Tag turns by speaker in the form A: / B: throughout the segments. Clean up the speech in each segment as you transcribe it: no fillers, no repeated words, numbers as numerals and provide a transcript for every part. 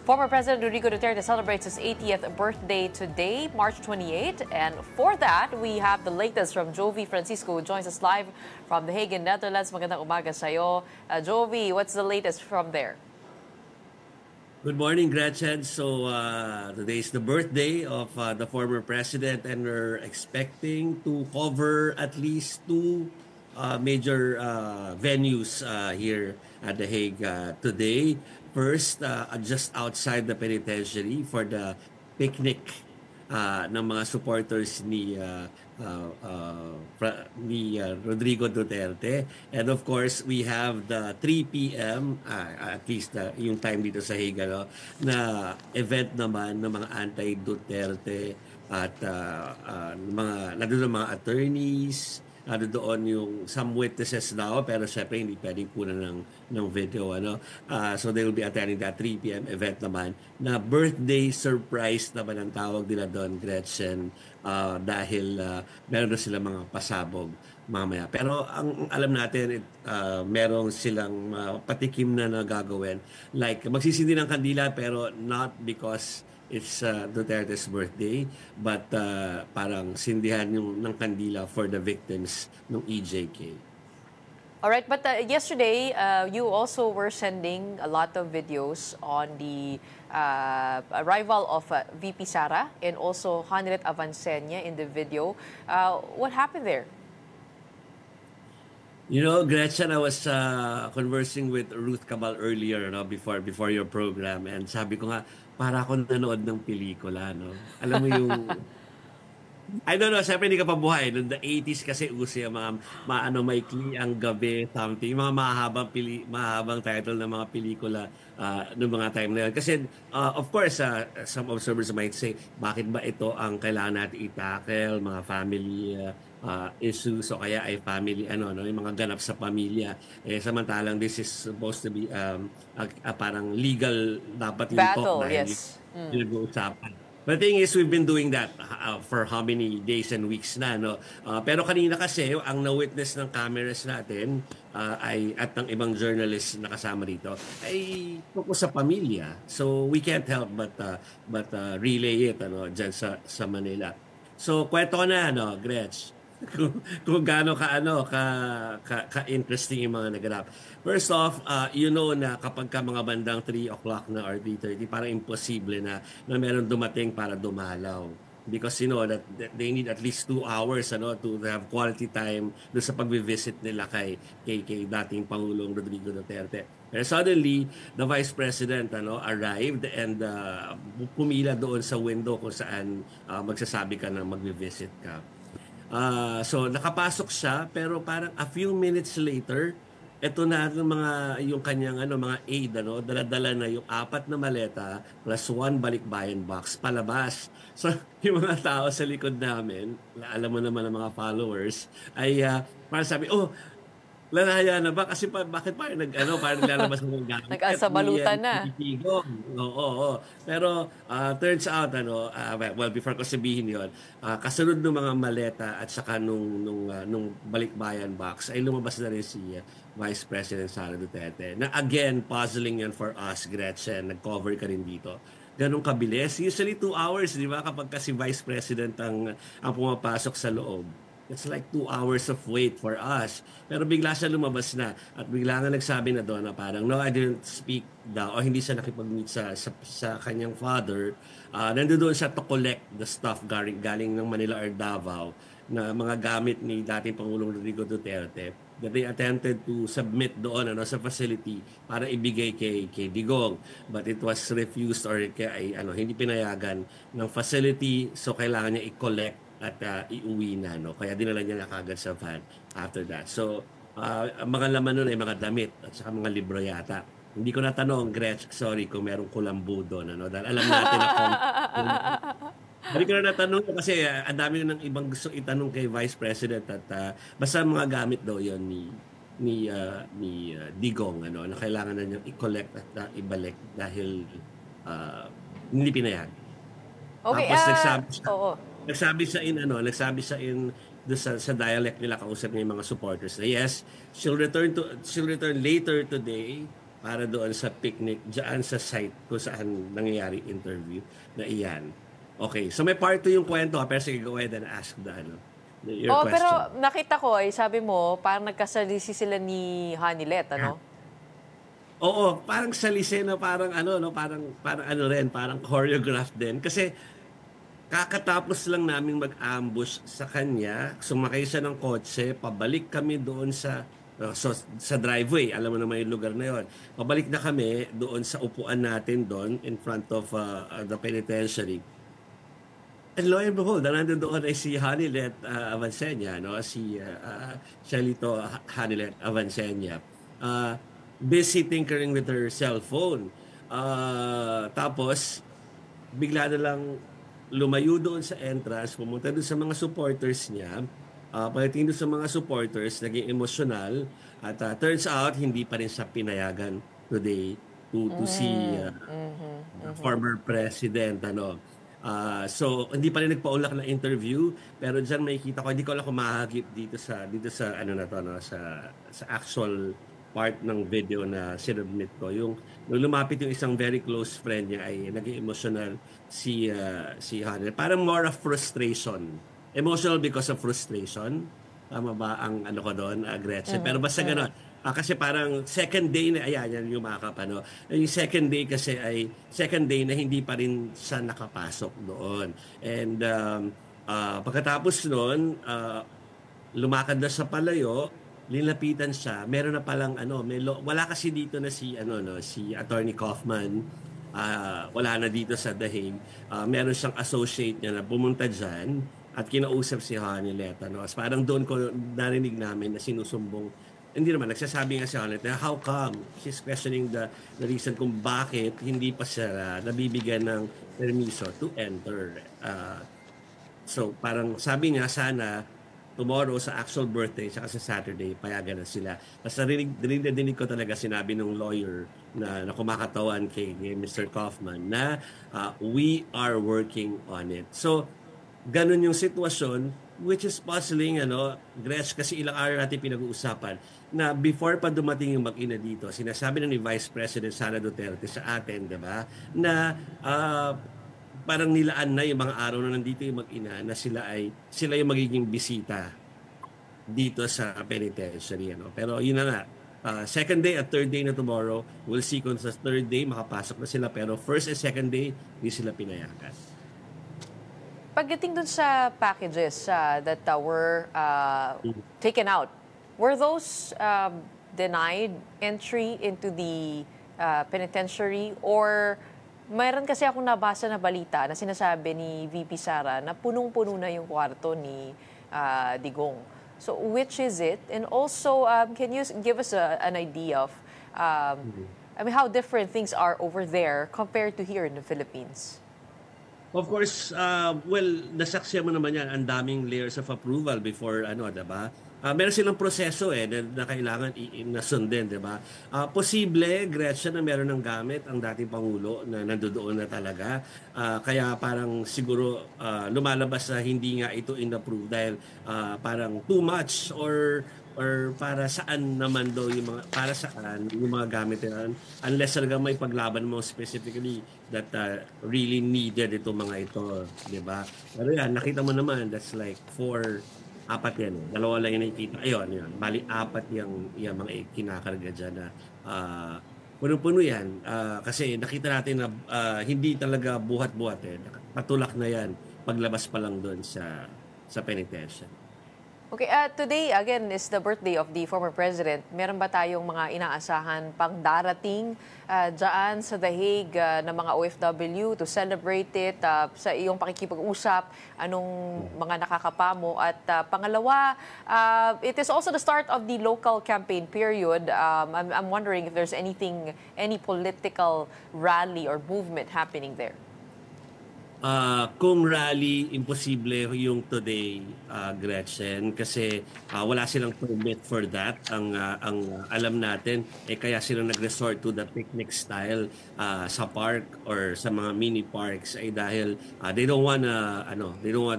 A: Former President Rodrigo Duterte celebrates his 80th birthday today, March 28. And for that, we have the latest from Jovi Francisco, who joins us live from The Hague in Netherlands. Magandang umaga sa'yo. Jovi, what's the latest from there?
B: Good morning, Gretchen. So today is the birthday of the former president, and we're expecting to cover at least two major venues here at The Hague today. First, just outside the penitentiary for the picnic ng mga supporters ni Rodrigo Duterte. And of course, we have the 3 p.m., at least yung time dito sa Hague, na event naman ng mga anti-Duterte at nandun mga attorneys, doon yung some witnesses now, pero syempre hindi pwedeng kunan ng video. So they will be attending that 3 p.m. event naman na birthday surprise naman ang tawag nila doon, Gretchen, dahil meron na sila mga pasabog mamaya. Pero ang alam natin, merong silang patikim na nagagawin. Like magsisindi ng kandila, pero not because it's Duterte's birthday, but parang sindihan ng kandila for the victims ng EJK.
A: All right, but yesterday, you also were sending a lot of videos on the arrival of VP Sara and also Henriette Avancenia in the video. What happened there?
B: You know, Gretchen, I was conversing with Ruth Cabal earlier, before your program, and sabi ko nga, para akong nanood ng pelikula, no? Alam mo yung I don't know, siyempre hindi ka pa buhay. Noong the 80s kasi uso yung mga maikli ang gabi, something. Yung mga mahabang title ng mga pelikula noong mga time na yun. Kasi, of course, some observers might say, bakit ba ito ang kailangan natin i-tackle, mga family issues, o kaya ay family, yung mga ganap sa pamilya. Samantalang this is supposed to be parang legal dapat yung
A: battle,
B: talk
A: yes.
B: Nag-uusapan. But the thing is, we've been doing that for how many days and weeks na, no? Pero kanina kasi, ang na-witness ng cameras natin at ng ibang journalists na kasama dito ay tungkol sa pamilya. So we can't help but relay it dyan sa Manila. So kwento ko na, Gretch, kung gaano ka-interesting yung mga naganap. First off, you know na kapag ka mga bandang 3 o'clock na or 3:30, parang imposible na meron dumating para dumalaw. Because you know that they need at least 2 hours to have quality time doon sa pag-visit nila kay dating Pangulong Rodrigo Duterte. Pero suddenly, the Vice President arrived and pumila doon sa window kung saan magsasabi ka na mag-visit ka. So nakapasok siya, pero parang a few minutes later, eto na yung kanyang mga aid, dala-dala na yung 4 na maleta plus 1 balikbayan box palabas. So yung mga tao sa likod namin, alam mo naman ang mga followers, ay parang sabi, lalaya na ba? Kasi bakit parang parang lalabas ng gamit?
A: Nag-asabalutan na.
B: Oo. Pero turns out, well, before ko sabihin yun, kasunod ng mga maleta at saka nung balikbayan box, ay lumabas na rin si Vice President Sara Duterte. Na again, puzzling yan for us, Gretchen. Nag-cover ka rin dito. Ganong kabilis. Usually 2 hours, di ba? Kapag kasi Vice President ang pumapasok sa loob. It's like 2 hours of wait for us. Pero bigla siya lumabas na at bigla nga nagsabi na doon na parang, no, I didn't speak daw, o hindi siya nakipag-meet sa kanyang father. Nandoon siya to collect the stuff galing ng Manila or Davao na mga gamit ni dating Pangulong Rodrigo Duterte that they attempted to submit doon sa facility para ibigay kay Digong, but it was refused or hindi pinayagan ng facility, so kailangan niya i-collect at iuwi na, kaya dinala niya na kagad sa van after that. So ang mga laman nun ay mga damit at saka mga libro yata. Hindi ko natanong, Gretch, sorry kung merong kulambu doon, dahil alam natin na hindi ko na natanong kasi ang dami ng ibang gusto itanong kay Vice President at basta mga gamit daw yon ni Digong na kailangan na niyang i-collect at ibalik dahil hindi pinayag.
A: Okay,
B: tapos nagsabi siya sa dialect nila, kausap niya yung mga supporters na yes, she'll return later today para doon sa picnic dyan sa site kung saan nangyayari interview na iyan. Okay, so may part 2 yung kwento, pero sige, go ahead and ask your
A: Oh, pero
B: question.
A: nakita ko sabi mo, parang nagkasalisi sila ni Hanilet, ano?
B: Oo, parang salise na parang ano no, parang ano rin, parang choreographed din kasi kakatapos lang naming mag-ambush sa kanya, sumakay siya ng kotse, pabalik kami doon sa driveway, alam mo naman yung lugar na yon. Pabalik na kami doon sa upuan natin doon in front of the penitentiary. And lo and behold, nandun doon ay si Hanilet Avancenia, no? Si Shelito Hanilet Avancenia. Uh, Busy tinkering with her cellphone. Tapos, bigla na lang lumayo doon sa entrance, pumunta doon sa mga supporters niya. Pagdating doon sa mga supporters, naging emotional. At turns out, hindi pa rin siya pinayagan today to see the former president. Ano. So hindi pa rin nagpaulak na interview, pero diyan makikita ko, hindi ko alam kung mahagip dito sa ano na to, no, sa actual part ng video na sinubmit ko. Yung nung lumapit yung isang very close friend niya ay naging emotional si Hanel. Parang more of frustration. Emotional because of frustration. Tama ba ang ano ko doon, Gretchen? Pero basta gano'n. Kasi parang second day na, ayan, yan yung makakap, ano. Yung second day kasi ay, second day na hindi pa rin siya nakapasok doon. And pagkatapos noon, lumakad na sa palayo, linapitan siya, meron na palang, ano, wala kasi dito na si Attorney Kaufman, wala na dito sa The Hague. Meron siyang associate niya na pumunta dyan at kinausap si Hanilet. Ano? Parang doon ko narinig namin na sinusumbong, hindi naman, nagsasabi nga si Hanilet na how come? She's questioning the reason kung bakit hindi pa siya nabibigyan ng permiso to enter. So parang sabi niya sana tomorrow sa actual birthday saka sa Saturday payagan na sila. Basta dinig ko talaga sinabi ng lawyer na kumakatawan kay Mr. Kaufman na we are working on it. So ganun yung sitwasyon, which is puzzling, ano, Gretch, kasi ilang araw natin pinag-uusapan na before pa dumating yung mag-ina dito, sinasabi na ni Vice President Sara Duterte sa atin, di ba, na parang nilaan na yung mga araw na nandito yung mag-ina na sila yung magiging bisita dito sa penitentiary. Ano? Pero yun na nga, second day at third day na tomorrow, we'll see kung sa third day makapasok na sila, pero first and second day, hindi sila pinayagan.
A: Pagdating dun sa packages that were taken out, were those denied entry into the penitentiary, or mayroon kasi akong nabasa na balita na sinasabi ni VP Sara na punong-puno na yung kwarto ni Digong. So which is it? And also, can you give us an idea of how different things are over there compared to here in the Philippines?
B: Of course, well, nasaksiyan mo naman yan, ang daming layers of approval before, diba? Meron silang proseso na kailangan nasundin, diba? Posible, Gretchen, na meron ng gamit ang dating Pangulo na nandoon na talaga. Kaya parang siguro lumalabas na hindi nga ito in-approve dahil parang too much or para saan naman daw para saan yung mga gamit nila unless talaga may paglaban mo specifically that really needed itong mga ito, di ba? Pero yan, nakita mo naman, that's like apat yan. Dalawa lang yung nakikita. Ayun. Bali, apat yung mga kinakarga dyan na puno-puno yan. Kasi nakita natin na hindi talaga buhat-buhat patulak na yan paglabas pa lang doon sa penitentiary.
A: Okay, today, again, is the birthday of the former president. Meron ba tayong mga inaasahan pang darating dyan sa The Hague ng mga OFW to celebrate it, sa iyong pakikipag-usap, anong mga nakakapamo? At pangalawa, it is also the start of the local campaign period. I'm wondering if there's any political rally or movement happening there.
B: Kung rally, imposible yung today, Gretchen, kasi wala silang permit for that. Ang alam natin, kaya sila nag-resort to the picnic style sa park or sa mga mini parks ay dahil they don't want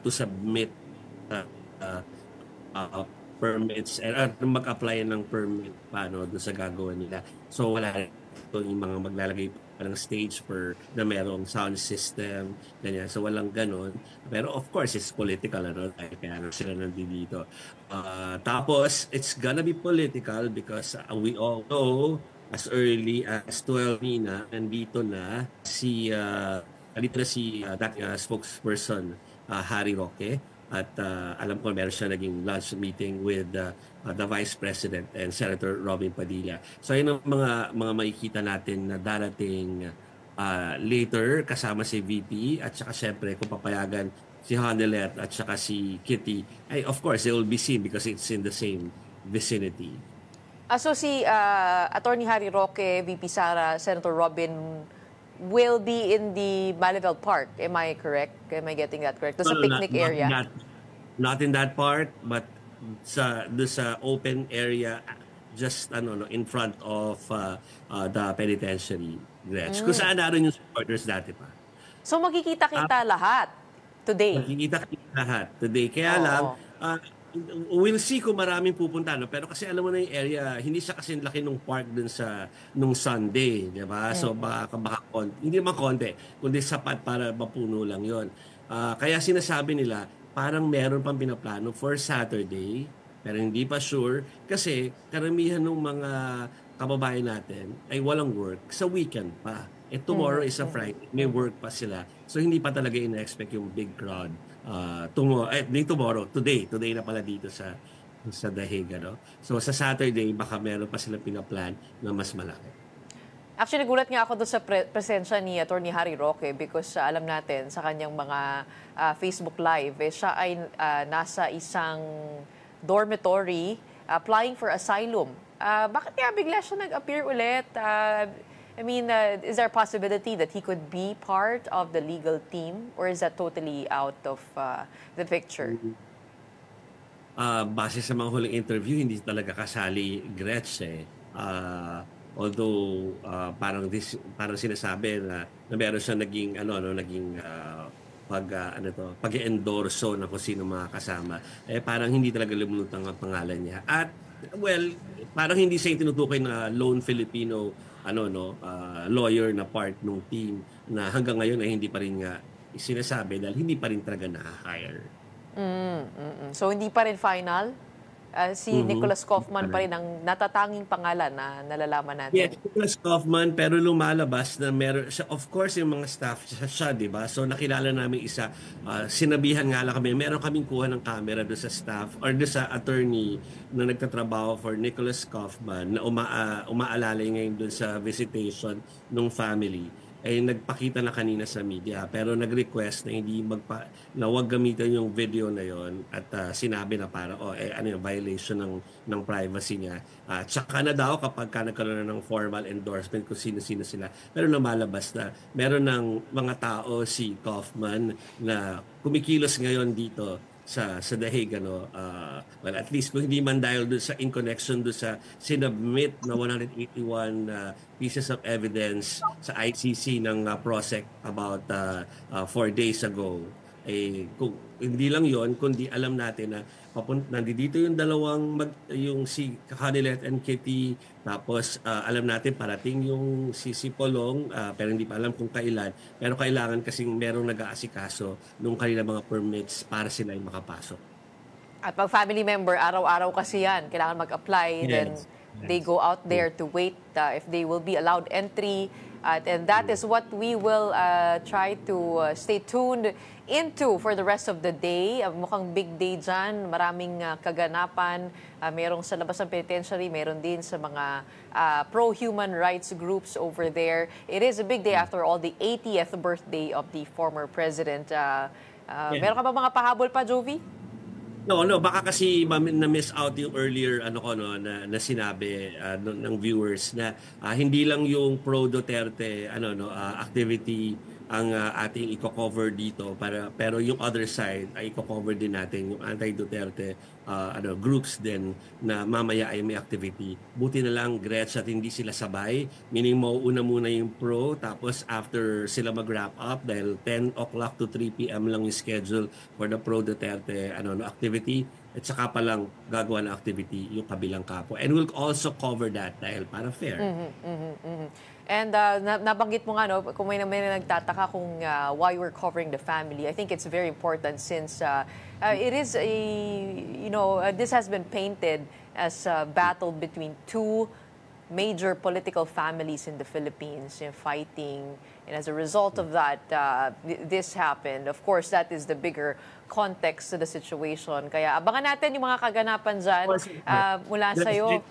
B: to submit permits and mag-apply ng permit paano doon sa gagawin nila. So wala ito yung mga maglalagay pa ng stage for na merong sound system, ganyan. So walang ganon. Pero of course, it's political, ano? Kaya nga sila nandito. Tapos, it's gonna be political because we all know as early as 12 na, nandito na si that spokesperson, Harry Roque. At alam ko meron siya naging lunch meeting with the Vice President and Senator Robin Padilla. So yun ang mga makikita natin na darating later kasama si VP at saka syempre kung papayagan si Hanelet at saka si Kitty. Ay, of course, they will be seen because it's in the same vicinity.
A: So si Attorney Harry Roque, VP Sara, Senator Robin will be in the Malival Park. Am I correct? Am I getting that correct? Doon sa picnic area?
B: Not in that part, but sa open area just in front of the penitentiary. Kung saan naroon yung supporters dati pa.
A: So magkikita-kita lahat today?
B: Magkikita-kita lahat today. Kaya lang, we'll see kung maraming pupunta, no? Pero kasi alam mo na yung area, hindi siya kasi laki nung park dun nung Sunday, di ba? So baka hindi naman konti, kundi sapat para mapuno lang yon. Kaya sinasabi nila, parang meron pang pinaplano for Saturday, pero hindi pa sure kasi karamihan ng mga kababayan natin ay walang work sa weekend pa. Tomorrow is a Friday, may work pa sila. So hindi pa talaga ina-expect yung big crowd. Tomorrow, today na pala dito sa Dahig, no? So sa Saturday, baka meron pa silang pinaplan na mas malaki.
A: Actually, nagulat nga ako doon sa presensya ni Attorney Harry Roque because alam natin sa kanyang mga Facebook Live, siya ay nasa isang dormitory applying for asylum. Bakit kaya bigla siya nag-appear ulit? I mean, is there a possibility that he could be part of the legal team or is that totally out of the picture?
B: Base sa mga huling interview, hindi talaga kasali Gretz although parang sinasabi na meron siya naging pag-endorso na kung sino mga kasama. Parang hindi talaga lumulutang ang pangalan niya. At well, parang hindi siya tinutukoy na lone Filipino lawyer na part ng team na hanggang ngayon ay hindi pa rin nga sinasabi dahil hindi pa rin talaga na-hire.
A: So hindi pa rin final? Si Nicholas Kaufman pa rin ang natatanging pangalan na nalalaman natin.
B: Yes, Nicholas Kaufman, pero lumalabas na meron siya, of course, yung mga staff siya, di ba? So nakilala namin isa, sinabihan nga lang kami, meron kaming kuha ng camera doon sa staff or doon sa attorney na nagtatrabaho for Nicholas Kaufman na umaalalay ngayon doon sa visitation ng family ay nagpakita na kanina sa media pero nag-request na na wag gamitin yung video na yon at sinabi na para violation ng privacy niya. Tsaka na daw kapag nagkaroon na ng formal endorsement kung sino-sino sila. Pero lumalabas na meron ng mga tao si Kaufman na kumikilos ngayon dito sa Dahig, well, at least kung hindi man dahil doon in connection doon sa sinubmit na 181 pieces of evidence sa ICC ng PROSEC about 4 days ago. Kung hindi lang yon kundi alam natin na nandito yung yung si Hanelet and Kitty, tapos alam natin parating yung si Polong, pero hindi pa alam kung kailan, pero kailangan kasing merong nag-aasikaso nung kanila mga permits para sila ay makapasok.
A: At pag family member, araw-araw kasi yan, kailangan mag-apply, then they go out there to wait if they will be allowed entry. And that is what we will try to stay tuned into for the rest of the day. Mukhang big day dyan, maraming kaganapan. Merong sa labas ng penitentiary, meron din sa mga pro-human rights groups over there. It is a big day after all, the 80th birthday of the former president. Meron ka ba mga pahabol pa, Jovi?
B: No, baka kasi na-miss out yung earlier na sinabi ng viewers na hindi lang yung pro Duterte activity ang ating i-cover dito pero yung other side ay i-cover din natin yung anti-Duterte groups din na mamaya ay may activity. Buti na lang Gretch at hindi sila sabay, meaning mauuna muna yung pro tapos after sila mag-wrap up dahil 10 o'clock to 3 p.m. lang yung schedule for the pro Duterte activity. at saka palang gagawa ng activity yung kabilang kapwa. And we'll also cover that dahil para fair.
A: And nabanggit mo nga, no, kung may nagtataka kung why we're covering the family, I think it's very important since it is a, this has been painted as a battle between two major political families in the Philippines fighting. And as a result of that, this happened. Of course, that is the bigger context to the situation. Kaya abangan natin yung mga kaganapan dyan mula sa'yo.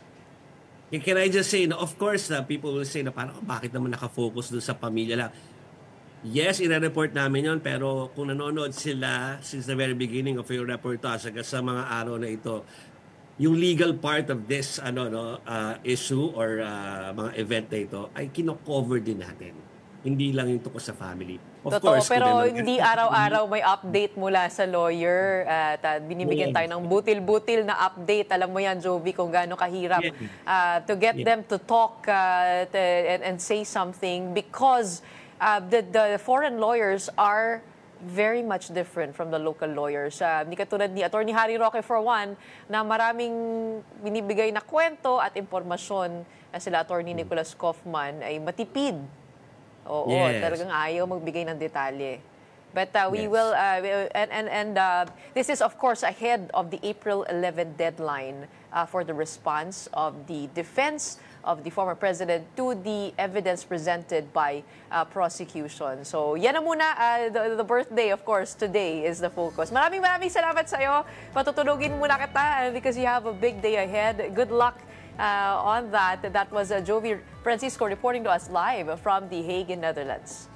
B: Can I just say, of course, people will say na parang, bakit naman nakafocus doon sa pamilya lang? Yes, ina-report namin yon, pero kung nanonood sila since the very beginning of your reportage sa mga araw na ito, yung legal part of this issue or mga event na ito ay kino-cover din natin. Hindi lang yung tungkol sa family. Of
A: Totoo,
B: course,
A: pero hindi araw-araw may update mula sa lawyer. At binibigyan tayo ng butil-butil na update. Alam mo yan, Jovi, kung gaano kahirap to get them to talk and say something because the foreign lawyers are very much different from the local lawyers. Hindi katulad ni Attorney Harry Roque for one, na maraming binibigay na kwento at impormasyon sila Attorney Nicholas Kaufman ay matipid. Oo, talagang ayaw magbigay ng detalye. But we will, this is of course ahead of the April 11 deadline for the response of the defense of the former president to the evidence presented by prosecution. So yan na muna, the birthday of course today is the focus. Maraming salamat sa iyo. Patutulugin muna kita because you have a big day ahead. Good luck on that. That was Jovi Francisco reporting to us live from The Hague in Netherlands.